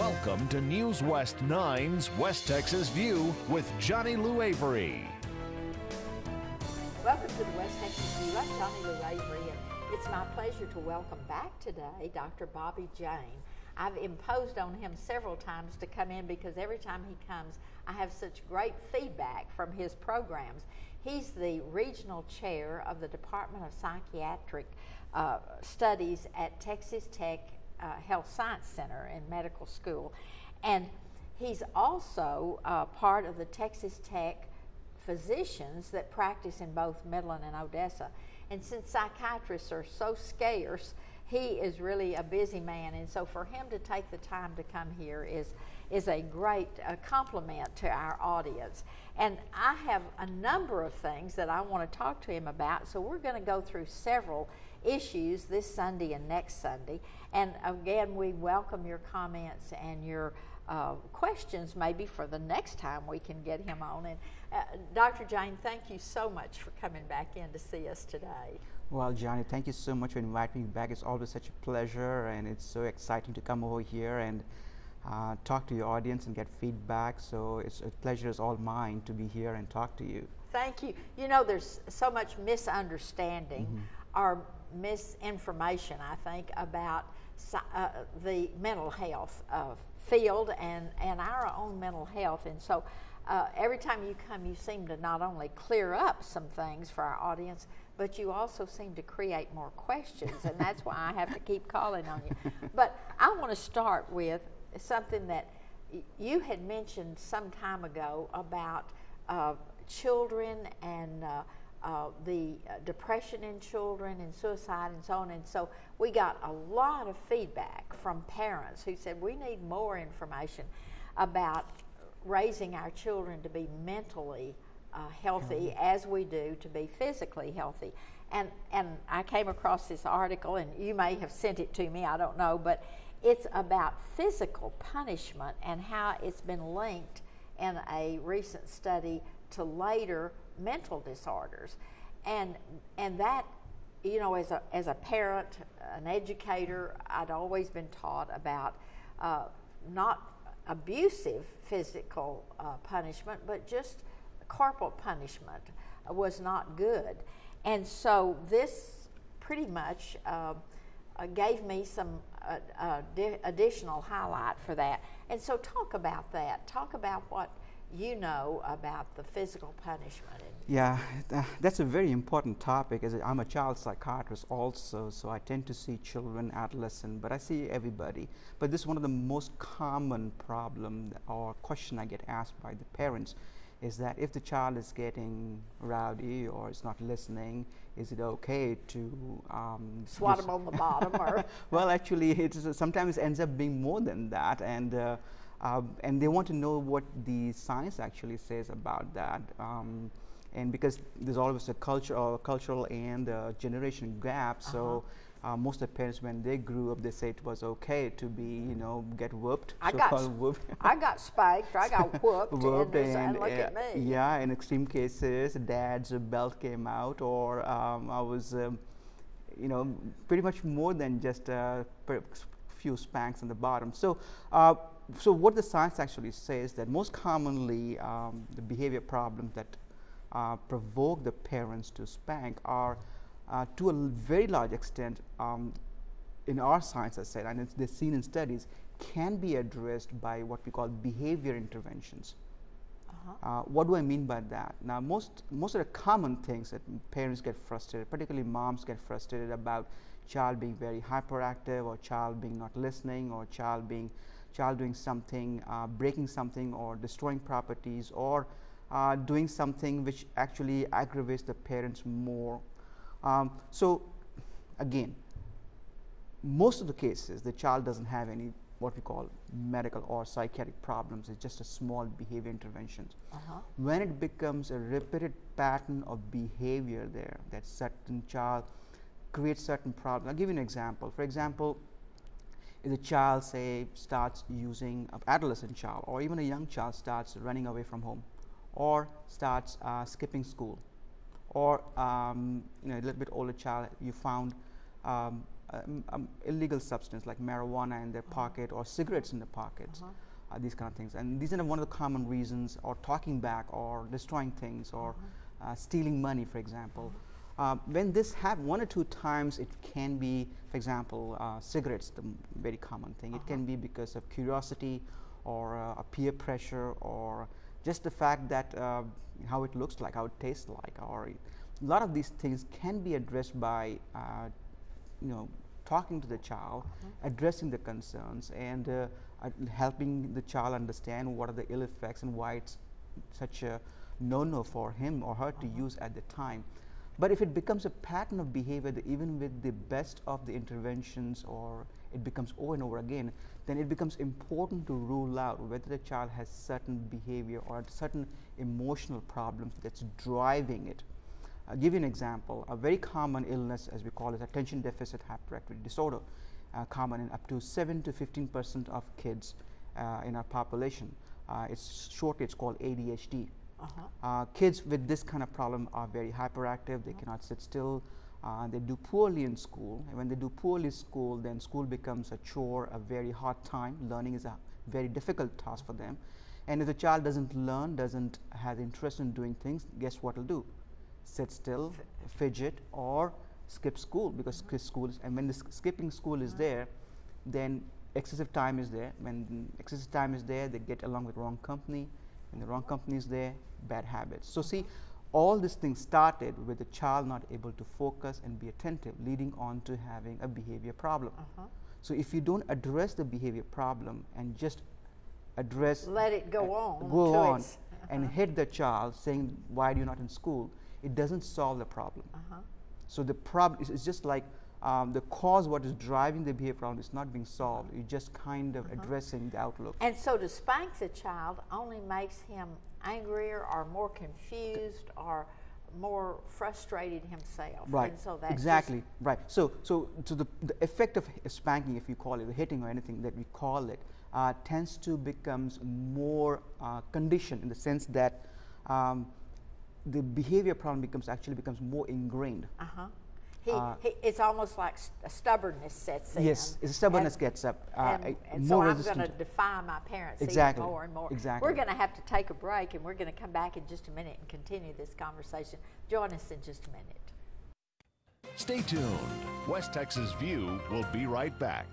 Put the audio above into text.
Welcome to News West 9's West Texas View with Johnny Lou Avery. Welcome to the West Texas View. I'm Johnny Lou Avery, and it's my pleasure to welcome back today Dr. Bobby Jane. I've imposed on him several times to come in because every time he comes, I have such great feedback from his programs. He's the regional chair of the Department of Psychiatric Studies at Texas Tech Health Science Center in medical school. And he's also part of the Texas Tech physicians that practice in both Midland and Odessa. And since psychiatrists are so scarce, he is really a busy man, and so for him to take the time to come here is a great compliment to our audience. And I have a number of things that I want to talk to him about, so we're going to go through several issues this Sunday and next Sunday. And again, we welcome your comments and your questions maybe for the next time we can get him on. And Dr. Jane, thank you so much for coming back in to see us today. Well, Johnny, thank you so much for inviting me back. It's always such a pleasure, and it's so exciting to come over here and talk to your audience and get feedback. So it's a pleasure is all mine to be here and talk to you. Thank you. You know, there's so much misunderstanding or misinformation, I think, about the mental health field and our own mental health. And so every time you come, you seem to not only clear up some things for our audience, but you also seem to create more questions, and that's why I have to keep calling on you. But I want to start with something that you had mentioned some time ago about children and the depression in children and suicide and so on. And so we got a lot of feedback from parents who said we need more information about raising our children to be mentally healthy as we do to be physically healthy. And I came across this article, and you may have sent it to me, I don't know, but it's about physical punishment and how it's been linked in a recent study to later mental disorders. And that, you know, as a parent, an educator, I'd always been taught about not abusive physical punishment, but just corporal punishment was not good. And so this pretty much gave me some additional highlight for that. And so talk about that. Talk about what you know about the physical punishment. Yeah, that's a very important topic. As I'm a child psychiatrist also, so I tend to see children, adolescents, but I see everybody. But this is one of the most common problem or question I get asked by the parents, is that if the child is getting rowdy or is not listening, is it okay to swat them on the bottom? Or well, actually, sometimes ends up being more than that, and they want to know what the science actually says about that. And because there's always a cultural and generation gap, so most of the parents, when they grew up, they say it was okay to be, get whooped. I got spanked, I got whooped, and look at me. Yeah, in extreme cases, dad's belt came out, or I was, pretty much more than just a few spanks on the bottom. So, so what the science actually says that most commonly the behavior problems that provoke the parents to spank are to a very large extent in our science, as I said, and they're seen in studies, can be addressed by what we call behavior interventions. What do I mean by that? Now, most of the common things that parents get frustrated, particularly moms get frustrated about child being very hyperactive, or child being not listening, or child doing something, breaking something, or destroying properties, or doing something which actually aggravates the parents more. So again, most of the cases, the child doesn't have any what we call medical or psychiatric problems. It's just a small behavior intervention. When it becomes a repeated pattern of behavior there, that certain child creates certain problems. I'll give you an example. For example, if the child, say, starts using, an adolescent child or even a young child starts running away from home, or starts skipping school, or a little bit older child, you found illegal substance like marijuana in their pocket or cigarettes in their pockets, these kind of things. And these are one of the common reasons, or talking back, or destroying things, or stealing money, for example. When this happens 1 or 2 times, it can be, for example, cigarettes, the very common thing. It can be because of curiosity, or a peer pressure, or just the fact that how it looks like, how it tastes like, or a lot of these things can be addressed by talking to the child, addressing the concerns, and helping the child understand what are the ill effects and why it's such a no-no for him or her to use at the time. But if it becomes a pattern of behavior that even with the best of the interventions, or it becomes over and over again, then it becomes important to rule out whether the child has certain behavior or certain emotional problems that's driving it. I'll give you an example. A very common illness, as we call it, attention deficit hyperactivity disorder, common in up to 7 to 15% of kids in our population. It's called ADHD. Kids with this kind of problem are very hyperactive. They cannot sit still. They do poorly in school, and when they do poorly in school, then school becomes a chore, a very hard time. Learning is a very difficult task for them. And if the child doesn't learn, doesn't have interest in doing things, guess what it'll do? Sit still, fidget, or skip school, because school is, and when the skipping school is there, then excessive time is there. When excessive time is there, they get along with wrong company. When the wrong company is there, bad habits. So see, all these things started with the child not able to focus and be attentive, leading on to having a behavior problem. So if you don't address the behavior problem and just let it go on, and hit the child saying, why are you not in school, it doesn't solve the problem. So the problem is just like the cause, what is driving the behavior problem, is not being solved. You're just kind of addressing the outlook. And so to spank the child only makes him angrier or more confused or more frustrated himself. Right. And so that's exactly. Right. So the effect of spanking, if you call it, the hitting or anything that we call it, tends to becomes more conditioned, in the sense that the behavior problem becomes more ingrained. It's almost like a stubbornness sets in. Yes, stubbornness gets up. And so I'm going to defy my parents even more and more. Exactly. We're going to have to take a break, and we're going to come back in just a minute and continue this conversation. Join us in just a minute. Stay tuned. West Texas View will be right back.